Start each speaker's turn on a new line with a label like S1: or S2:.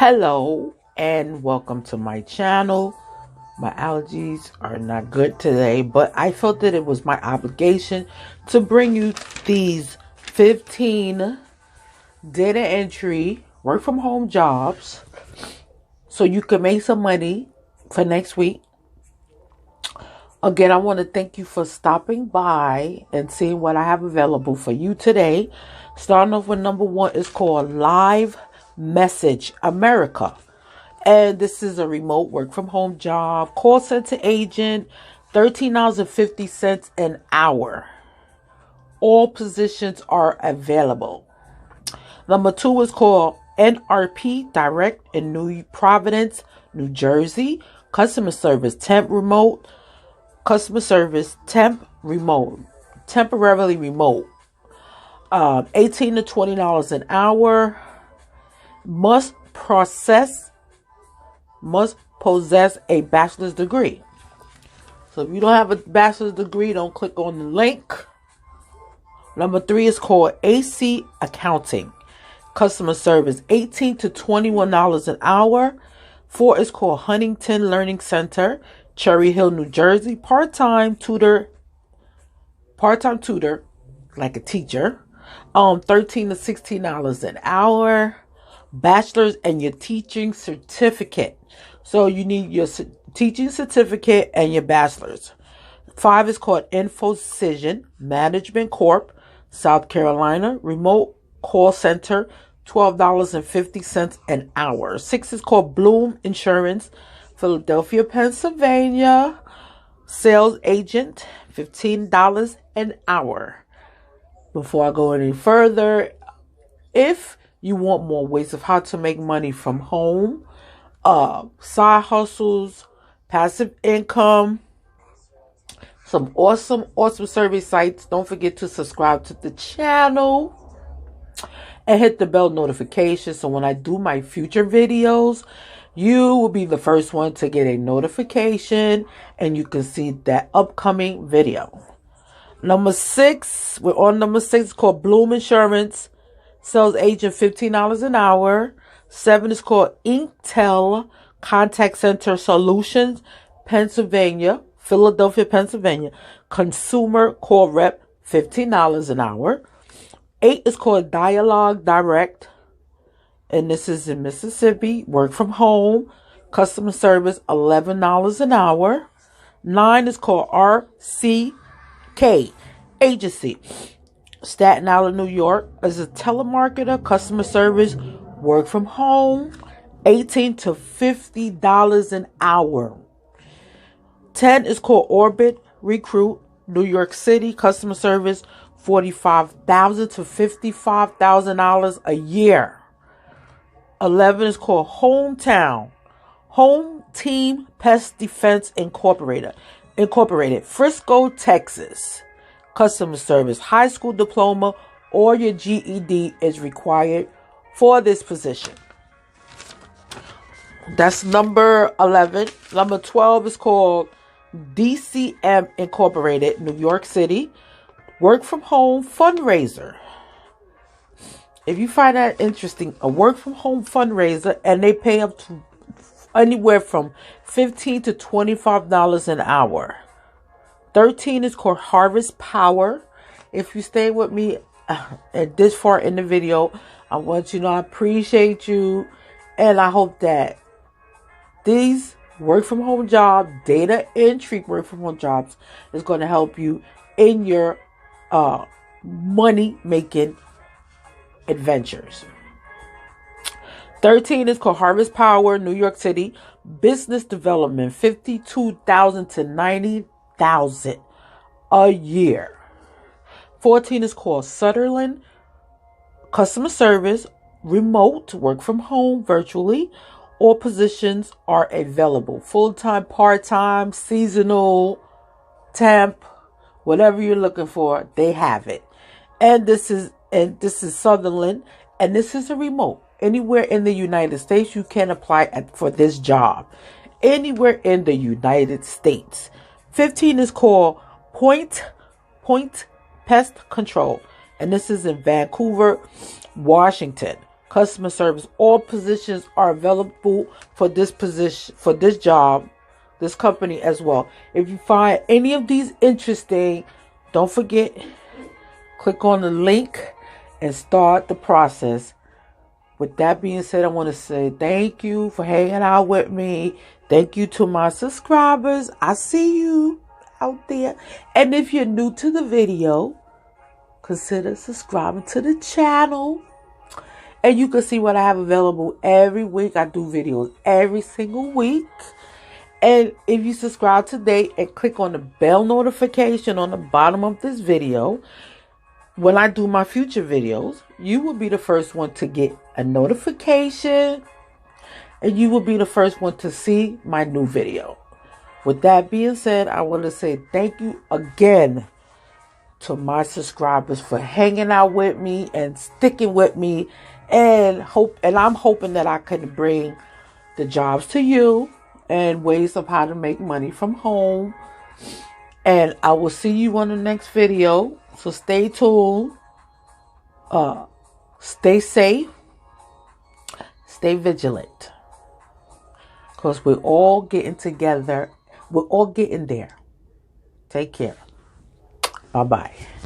S1: Hello and welcome to my channel. My allergies are not good today, but I felt that it was my obligation to bring you these 15 data entry work from home jobs so you can make some money for next week. Again, I want to thank you for stopping by and seeing what I have available for you today. Starting off with number one is called LiveMessage America. And this is a remote work from home job. Call center agent, $13.50 an hour. All positions are available. Number two is called NRP Direct in Providence, New Jersey. Customer service temp remote. Customer service temp remote. Temporarily remote. $18 to $20 an hour. Must possess a bachelor's degree. So if you don't have a bachelor's degree, don't click on the link. Number three is called AC Accounting. Customer service, $18 to $21 an hour. Four is called Huntington Learning Center, Cherry Hill, New Jersey. Part-time tutor, like a teacher. $13 to $16 an hour. Bachelor's and your teaching certificate. So you need your teaching certificate and your bachelor's. Five is called InfoCision Management Corp, South Carolina. Remote call center, $12.50 an hour. Six is called Bloom Insurance, Philadelphia, Pennsylvania. Sales agent, $15 an hour. Before I go any further, if you want more ways of how to make money from home, side hustles, passive income, some awesome survey sites, don't forget to subscribe to the channel and hit the bell notification so when I do my future videos, you will be the first one to get a notification and you can see that upcoming video. Number six, we're on number six, called Bloom Insurance. Sales agent, $15 an hour. Seven is called Inktel Contact Center Solutions, Pennsylvania, Philadelphia, Pennsylvania. Consumer call rep, $15 an hour. Eight is called Dialog Direct, and this is in Mississippi. Work from home. Customer service, $11 an hour. Nine is called RCK Agency, Staten Island, New York. As a telemarketer, customer service, work from home, $18 to $50 an hour. 10 is called Orbit Recruit, New York City, customer service, $45,000 to $55,000 a year. 11 is called Home Team Pest Defense Incorporated, Frisco, Texas. Customer service, high school diploma or your GED is required for this position. That's number 11. Number 12 is called DCM Incorporated, New York City. Work from home fundraiser. If you find that interesting, a work from home fundraiser, and they pay up to anywhere from $15 to $25 an hour. 13 is called Harvest Power. If you stay with me at this far in the video, I want you to know I appreciate you. And I hope that these work from home jobs, data entry work from home jobs, is going to help you in your money making adventures. 13 is called Harvest Power, New York City. Business development, $52,000 to $90,000 a year. 14 is called Sutherland Customer Service, remote, work from home, virtually. All positions are available. Full-time, part-time, seasonal, temp, whatever you're looking for, they have it. And this is Sutherland, and this is a remote. Anywhere in the United States, you can apply for this job. Anywhere in the United States. 15 is called Point Pest Control, and this is in Vancouver, Washington. customer service. All positions are available for this position, for this job, this company as well. If you find any of these interesting, don't forget, click on the link and start the process. With that being said, I want to say thank you for hanging out with me. Thank you to my subscribers. I see you out there. And if you're new to the video, consider subscribing to the channel. And you can see what I have available every week. I do videos every single week. And if you subscribe today and click on the bell notification on the bottom of this video, when I do my future videos, you will be the first one to get a notification. And you will be the first one to see my new video. With that being said, I want to say thank you again to my subscribers for hanging out with me and sticking with me. And I'm hoping that I can bring the jobs to you and ways of how to make money from home. And I will see you on the next video. So stay tuned. Stay safe. Stay vigilant. Because we're all getting together. We're all getting there. Take care. Bye-bye.